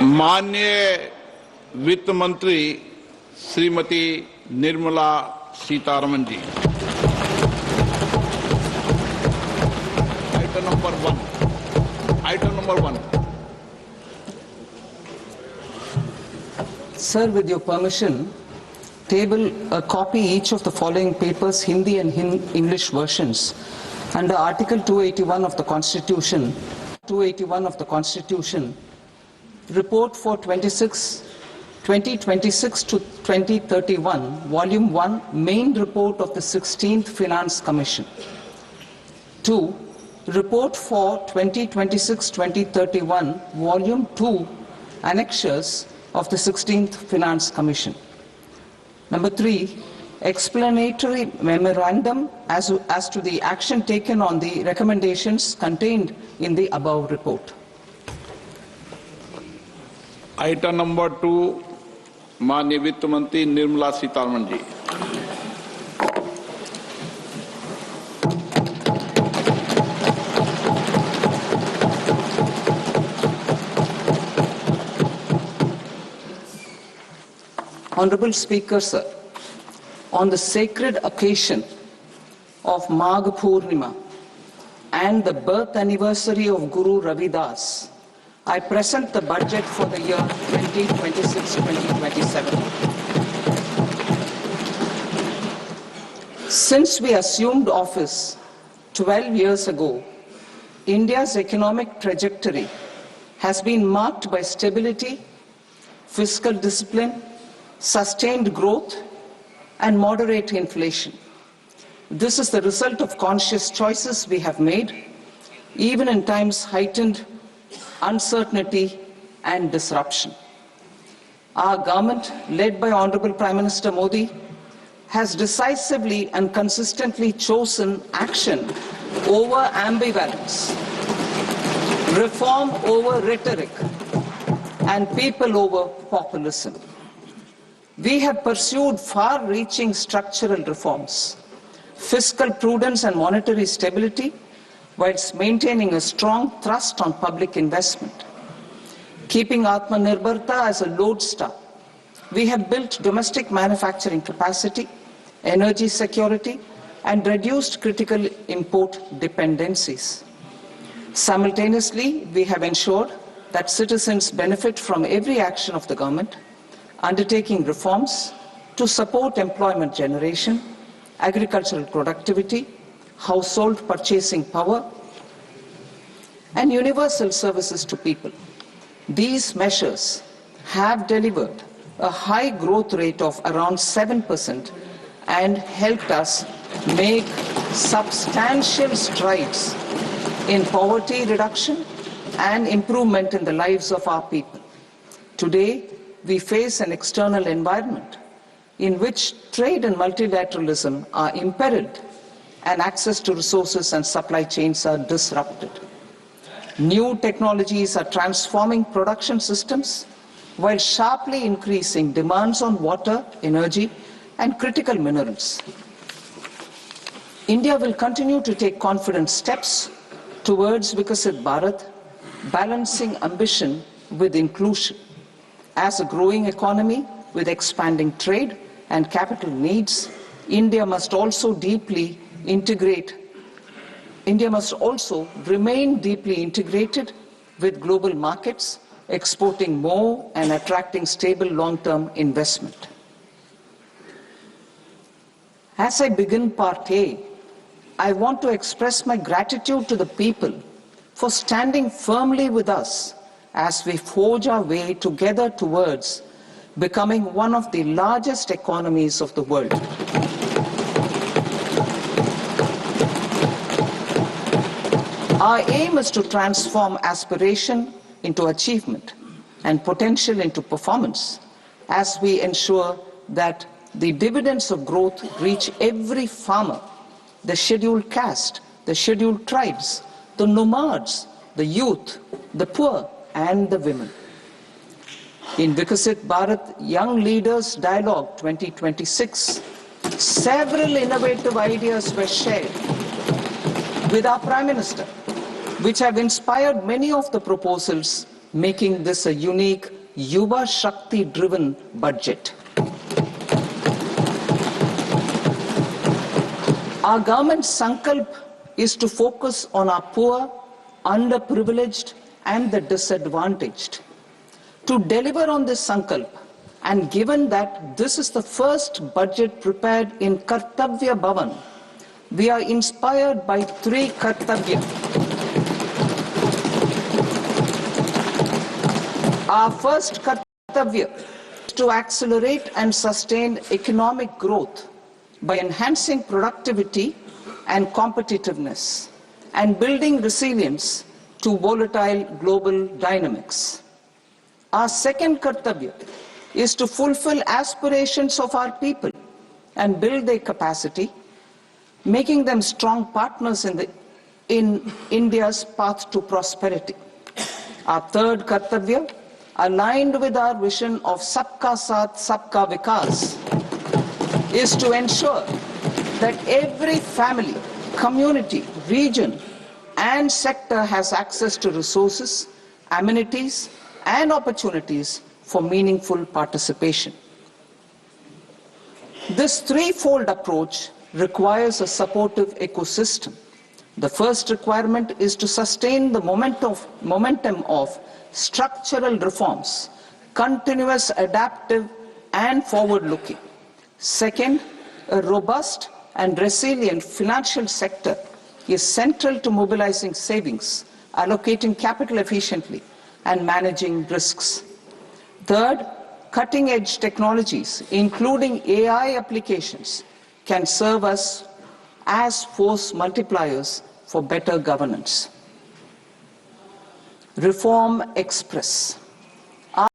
माननीय वित्त मंत्री श्रीमती निर्मला सीतारमन जी। Item number one. Sir, with your permission, table a copy each of the following papers, Hindi and English versions, under Article 281 of the Constitution. Report for 2026 to 2031, Volume 1, Main Report of the 16th Finance Commission. 2. Report for 2026-2031, Volume 2, Annexures of the 16th Finance Commission. Number 3, explanatory memorandum as to the action taken on the recommendations contained in the above report. Item number 2, माननीय वित्त मंत्री निर्मला सीतारमन जी। Honorable Speaker, sir, on the sacred occasion of Magh Purnima and the birth anniversary of Guru Ravidas, I present the budget for the year 2026-2027. Since we assumed office 12 years ago, India's economic trajectory has been marked by stability, fiscal discipline, sustained growth, and moderate inflation. This is the result of conscious choices we have made, even in times heightened uncertainty and disruption. Our government, led by Honorable Prime Minister Modi, has decisively and consistently chosen action over ambivalence, reform over rhetoric, and people over populism. We have pursued far-reaching structural reforms, fiscal prudence and monetary stability, whilst maintaining a strong thrust on public investment. Keeping Atmanirbharta as a lodestar, we have built domestic manufacturing capacity, energy security, and reduced critical import dependencies. Simultaneously, we have ensured that citizens benefit from every action of the government, undertaking reforms to support employment generation, agricultural productivity, household purchasing power, and universal services to people. These measures have delivered a high growth rate of around 7% and helped us make substantial strides in poverty reduction and improvement in the lives of our people. Today, we face an external environment in which trade and multilateralism are imperiled and access to resources and supply chains are disrupted. New technologies are transforming production systems while sharply increasing demands on water, energy, and critical minerals. India will continue to take confident steps towards Vikasit Bharat, balancing ambition with inclusion. As a growing economy with expanding trade and capital needs, India must also remain deeply integrated with global markets, exporting more and attracting stable long-term investment. As I begin Part A, I want to express my gratitude to the people for standing firmly with us as we forge our way together towards becoming one of the largest economies of the world. Our aim is to transform aspiration into achievement and potential into performance as we ensure that the dividends of growth reach every farmer, the scheduled caste, the scheduled tribes, the nomads, the youth, the poor, and the women. In Vikasit Bharat Young Leaders Dialogue 2026, several innovative ideas were shared with our Prime Minister, which have inspired many of the proposals, making this a unique Yuva Shakti-driven budget. Our government's sankalp is to focus on our poor, underprivileged, and the disadvantaged. To deliver on this sankalp, and given that this is the first budget prepared in Kartavya Bhavan, we are inspired by three Kartavya. Our first Kartavya is to accelerate and sustain economic growth by enhancing productivity and competitiveness and building resilience to volatile global dynamics. Our second Kartavya is to fulfill aspirations of our people and build their capacity, making them strong partners in India's path to prosperity. Our third Kartavya, aligned with our vision of Sabka Saath, Sabka Vikas, is to ensure that every family, community, region, and sector has access to resources, amenities, and opportunities for meaningful participation. This threefold approach requires a supportive ecosystem. The first requirement is to sustain the momentum of structural reforms, continuous, adaptive, and forward-looking. Second, a robust and resilient financial sector is central to mobilizing savings, allocating capital efficiently, and managing risks. Third, cutting-edge technologies, including AI applications, can serve us as force multipliers for better governance. Reform Express.